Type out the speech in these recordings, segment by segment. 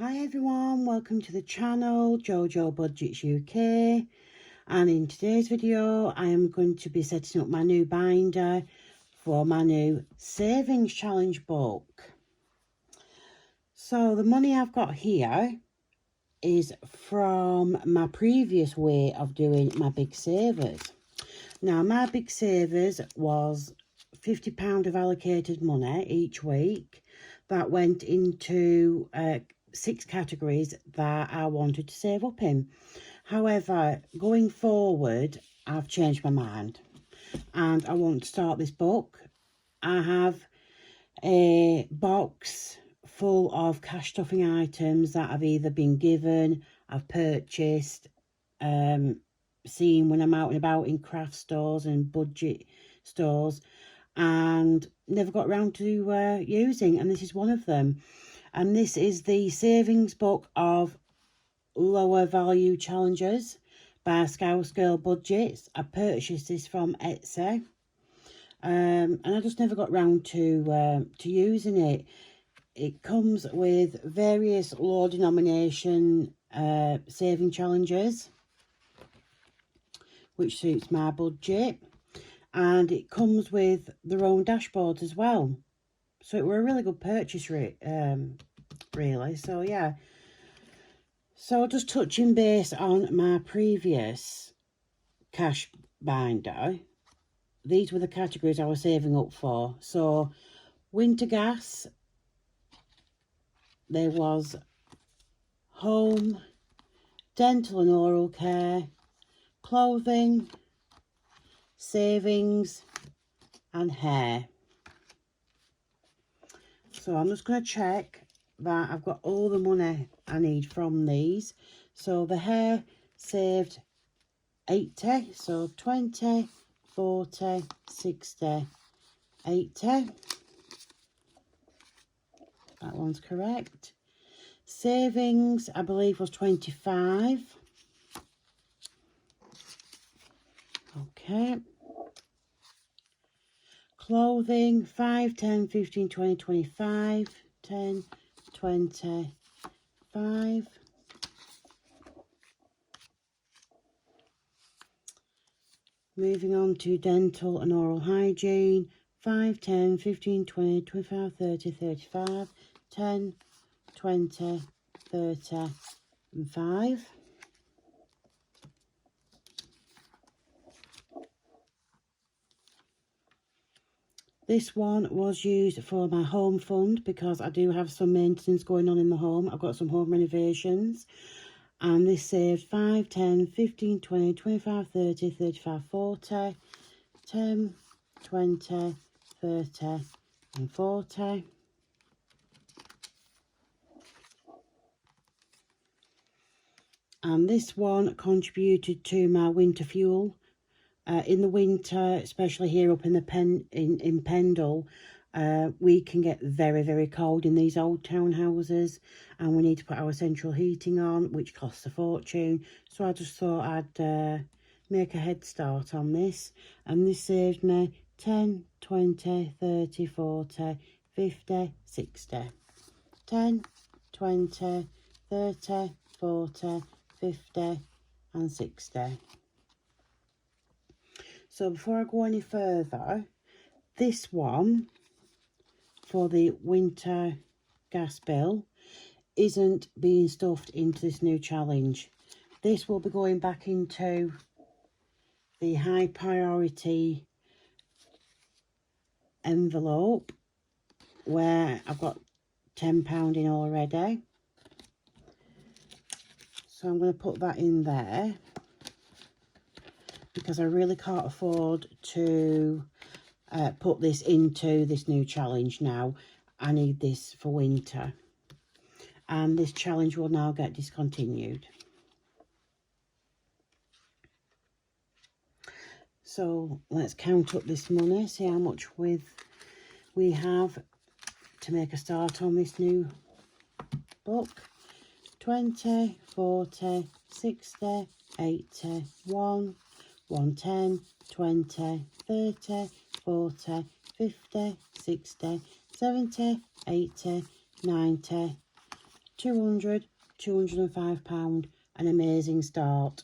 Hi everyone, welcome to the channel Jojo Budgets UK, and in today's video I am going to be setting up my new binder for my new savings challenge book. So the money I've got here is from my previous way of doing my big savers. Now my big savers was £50 of allocated money each week that went into 6 categories that I wanted to save up in. However, going forward, I've changed my mind and I want to start this book. I have a box full of cash stuffing items that I've either been given, I've purchased, seen when I'm out and about in craft stores and budget stores, and never got around to using, and this is one of them. And this is the savings book of lower value challenges by Scouse Girl Budgets. I purchased this from Etsy, and I just never got round to using it. It comes with various low denomination saving challenges, which suits my budget, and it comes with their own dashboards as well. So it were a really good purchase rate, really. So yeah. So just touching base on my previous cash binder, these were the categories I was saving up for. So winter gas, there was home, dental and oral care, clothing, savings and hair. So I'm just going to check that I've got all the money I need from these. So the hair saved 80, so 20, 40, 60, 80. That one's correct. Savings, I believe, was 25. Okay. Clothing, 5, 10, 15, 20, 25, 10, 20, 5. Moving on to dental and oral hygiene, 5, 10, 15, 20, 25, 30, 35, 10, 20, 30 and 5. This one was used for my home fund because I do have some maintenance going on in the home. I've got some home renovations. And this saved 5, 10, 15, 20, 25, 30, 35, 40, 10, 20, 30 and 40. And this one contributed to my winter fuel. In the winter, especially here up in the in Pendle, we can get very, very cold in these old townhouses, and we need to put our central heating on, which costs a fortune. So I just thought I'd make a head start on this, and this saved me 10, 20, 30, 40, 50, 60. 10, 20, 30, 40, 50 and 60. So before I go any further, this one for the winter gas bill isn't being stuffed into this new challenge. This will be going back into the high priority envelope where I've got £10 in already. So I'm going to put that in there, because I really can't afford to put this into this new challenge now. I need this for winter. And this challenge will now get discontinued. So let's count up this money, see how much we have to make a start on this new book. 20, 40, 60, 80, 1, 110, 20, 30, 40, 50, 60, 70, 80, 90, 200, £205, an amazing start.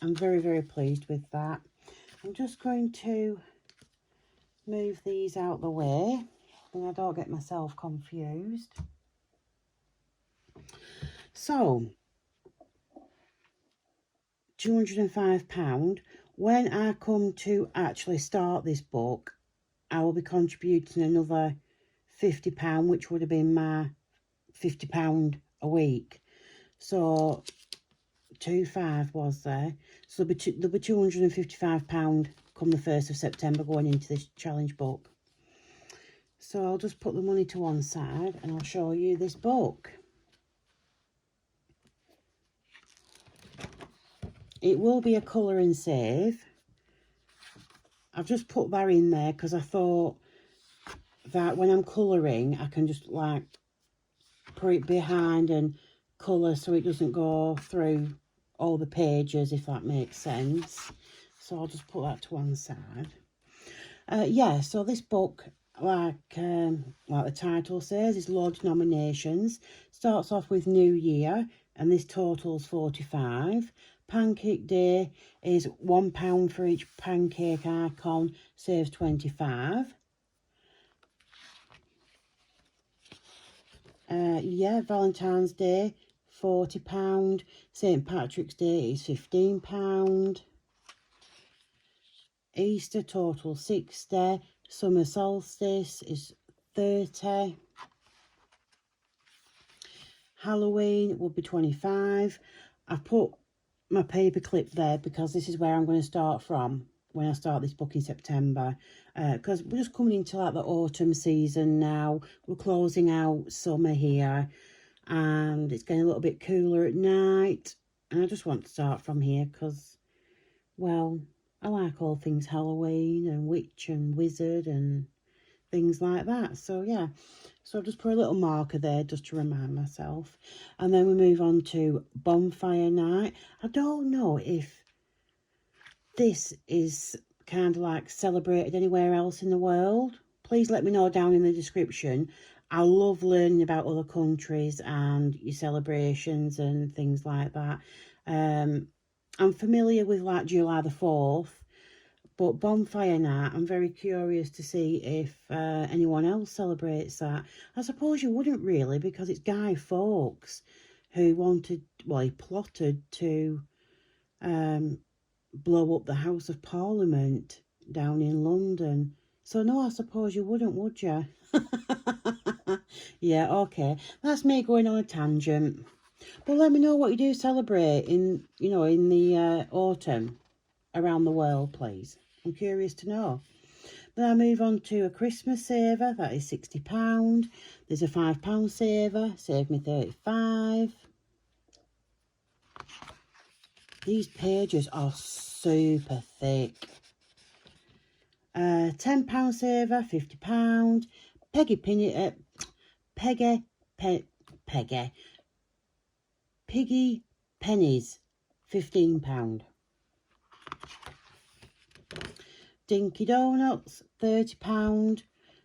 I'm very, very pleased with that. I'm just going to move these out the way and I don't get myself confused. So, £205. When I come to actually start this book, I will be contributing another £50, which would have been my £50 a week. So 25 was there. So there'll be £255 come the 1st of September going into this challenge book. So I'll just put the money to one side and I'll show you this book. It will be a colour and save. I've just put that in there because I thought that when I'm colouring, I can just like put it behind and colour so it doesn't go through all the pages, if that makes sense. So I'll just put that to one side. Yeah, so this book, like the title says, is loads of nominations. Starts off with New Year, and this totals 45. Pancake Day is £1 for each pancake icon, saves 25. Yeah, Valentine's Day, £40. St. Patrick's Day is £15. Easter total 60. Summer solstice is 30. Halloween will be 25. I've put my paper clip there because this is where I'm going to start from when I start this book in September, because we're just coming into like the autumn season now. We're closing out summer here and it's getting a little bit cooler at night, and I just want to start from here because, well, I like all things Halloween and witch and wizard and things like that. So yeah, so I'll just put a little marker there just to remind myself. And then we move on to Bonfire Night. I don't know if this is kind of like celebrated anywhere else in the world. Please let me know down in the description. I love learning about other countries and your celebrations and things like that. I'm familiar with like July the 4th, but Bonfire Night, I'm very curious to see if anyone else celebrates that. I suppose you wouldn't really, because it's Guy Fawkes who wanted, well, he plotted to blow up the House of Parliament down in London. So no, I suppose you wouldn't, would you? Yeah, okay. That's me going on a tangent. But let me know what you do celebrate in, you know, in the autumn around the world, please. I'm curious to know. Then I move on to a Christmas saver. That is £60. There's a £5 saver. Save me 35. These pages are super thick. £10 saver, £50. Piggy pennies, £15. Dinky Donuts, £30.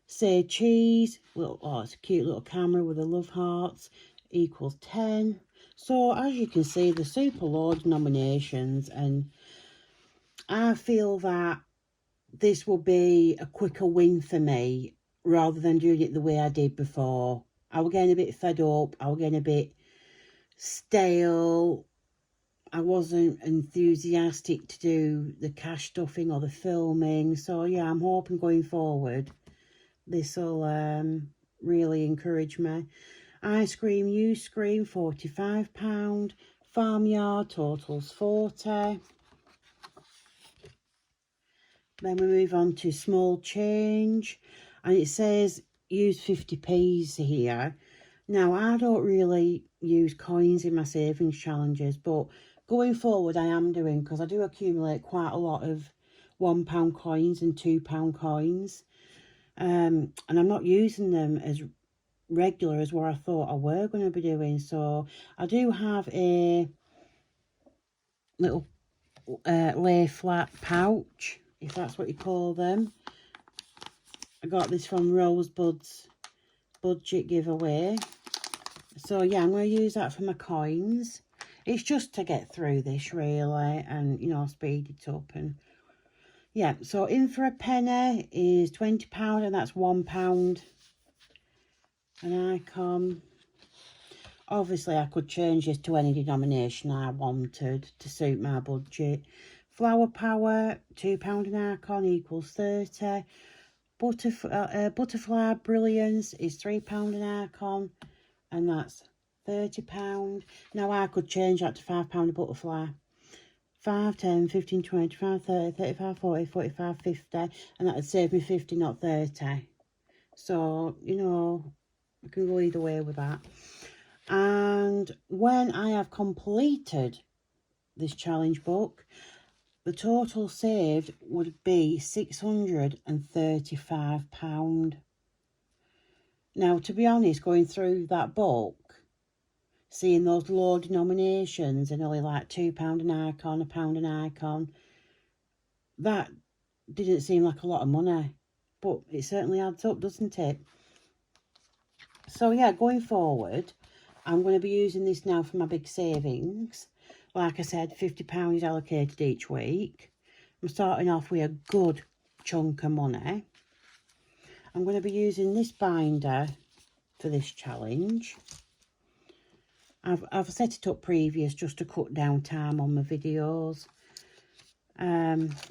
Say Cheese, it's a cute little camera with the love hearts, equals 10. So as you can see, the super loads nominations, and I feel that this will be a quicker win for me rather than doing it the way I did before. I was getting a bit fed up, I was getting a bit stale. I wasn't enthusiastic to do the cash stuffing or the filming. So yeah, I'm hoping going forward this will really encourage me. Ice Cream You Scream, £45. Farmyard totals 40. Then we move on to Small Change, and it says use 50p's here. Now, I don't really use coins in my savings challenges, but going forward I am doing, because I do accumulate quite a lot of £1 coins and £2 coins. And I'm not using them as regular as what I thought I were going to be doing. So I do have a little lay flat pouch, if that's what you call them. I got this from Rosebud's budget giveaway. So yeah, I'm going to use that for my coins. It's just to get through this really, and you know, speed it up. And yeah, so in for a penny is £20, and that's £1 an icon. Obviously I could change this to any denomination I wanted to suit my budget. Flower power, £2 an icon equals 30. Butterfly brilliance is £3 an icon, and that's £30. Now I could change that to £5 a butterfly. 5, 10, 15, 20, 25, 30, 35, 40, 45, 50, and that would save me 50, not 30. So, you know, I can go either way with that. And when I have completed this challenge book, the total saved would be £635. Now, to be honest, going through that book, seeing those low denominations and only like £2 an icon, £1 an icon, that didn't seem like a lot of money, but it certainly adds up, doesn't it? So yeah, going forward, I'm going to be using this now for my big savings. Like I said, £50 is allocated each week. I'm starting off with a good chunk of money. I'm going to be using this binder for this challenge. I've set it up previous just to cut down time on my videos.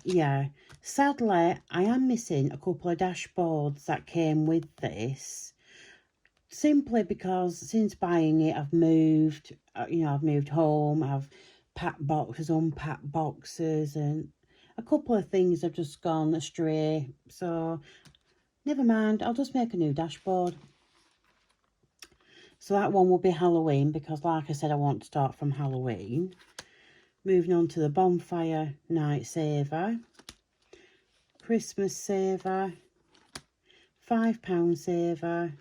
Yeah, sadly I am missing a couple of dashboards that came with this, simply because since buying it I've moved, you know, I've moved home, I've packed boxes, unpacked boxes, and a couple of things have just gone astray. So never mind, I'll just make a new dashboard. So that one will be Halloween, because like I said, I want to start from Halloween. Moving on to the bonfire night saver, Christmas saver, £5 saver.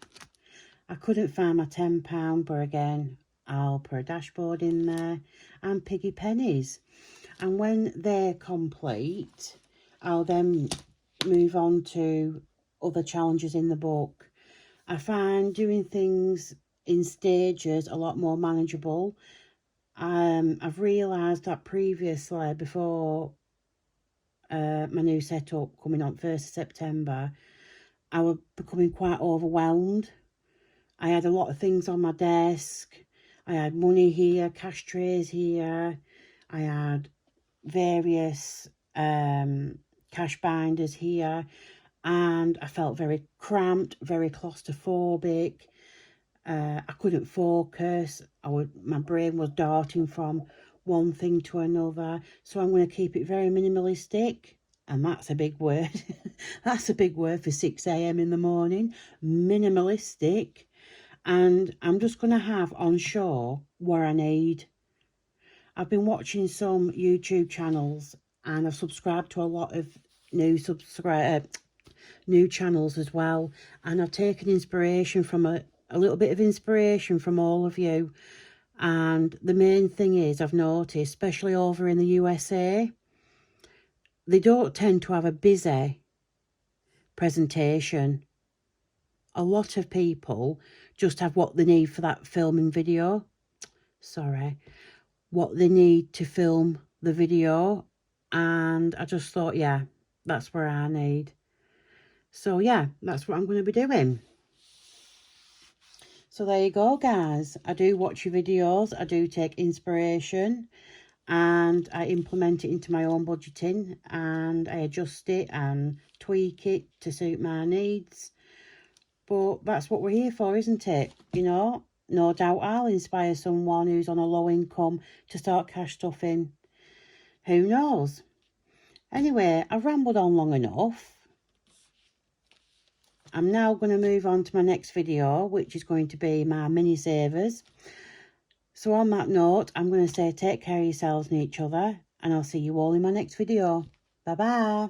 I couldn't find my £10, but again, I'll put a dashboard in there, and piggy pennies. And when they're complete, I'll then move on to other challenges in the book. I find doing things in stages a lot more manageable. I've realised that previously, before my new setup coming on 1st of September, I was becoming quite overwhelmed. I had a lot of things on my desk. I had money here, cash trays here. I had various cash binders here, and I felt very cramped, very claustrophobic. I couldn't focus. My brain was darting from one thing to another. So I'm going to keep it very minimalistic. And that's a big word. That's a big word for 6 AM in the morning. Minimalistic. And I'm just going to have on show what I need. I've been watching some YouTube channels, and I've subscribed to a lot of new channels as well. And I've taken inspiration from a little bit of inspiration from all of you. And the main thing is, I've noticed, especially over in the USA, they don't tend to have a busy presentation. A lot of people just have what they need for that filming video. What they need to film the video. And I just thought, yeah, that's where I need. So yeah, that's what I'm going to be doing. So there you go, guys. I do watch your videos. I do take inspiration, and I implement it into my own budgeting, and I adjust it and tweak it to suit my needs. But that's what we're here for, isn't it? You know, no doubt I'll inspire someone who's on a low income to start cash stuffing. Who knows? Anyway, I've rambled on long enough. I'm now going to move on to my next video, which is going to be my mini savers. So on that note, I'm going to say take care of yourselves and each other, and I'll see you all in my next video. Bye bye.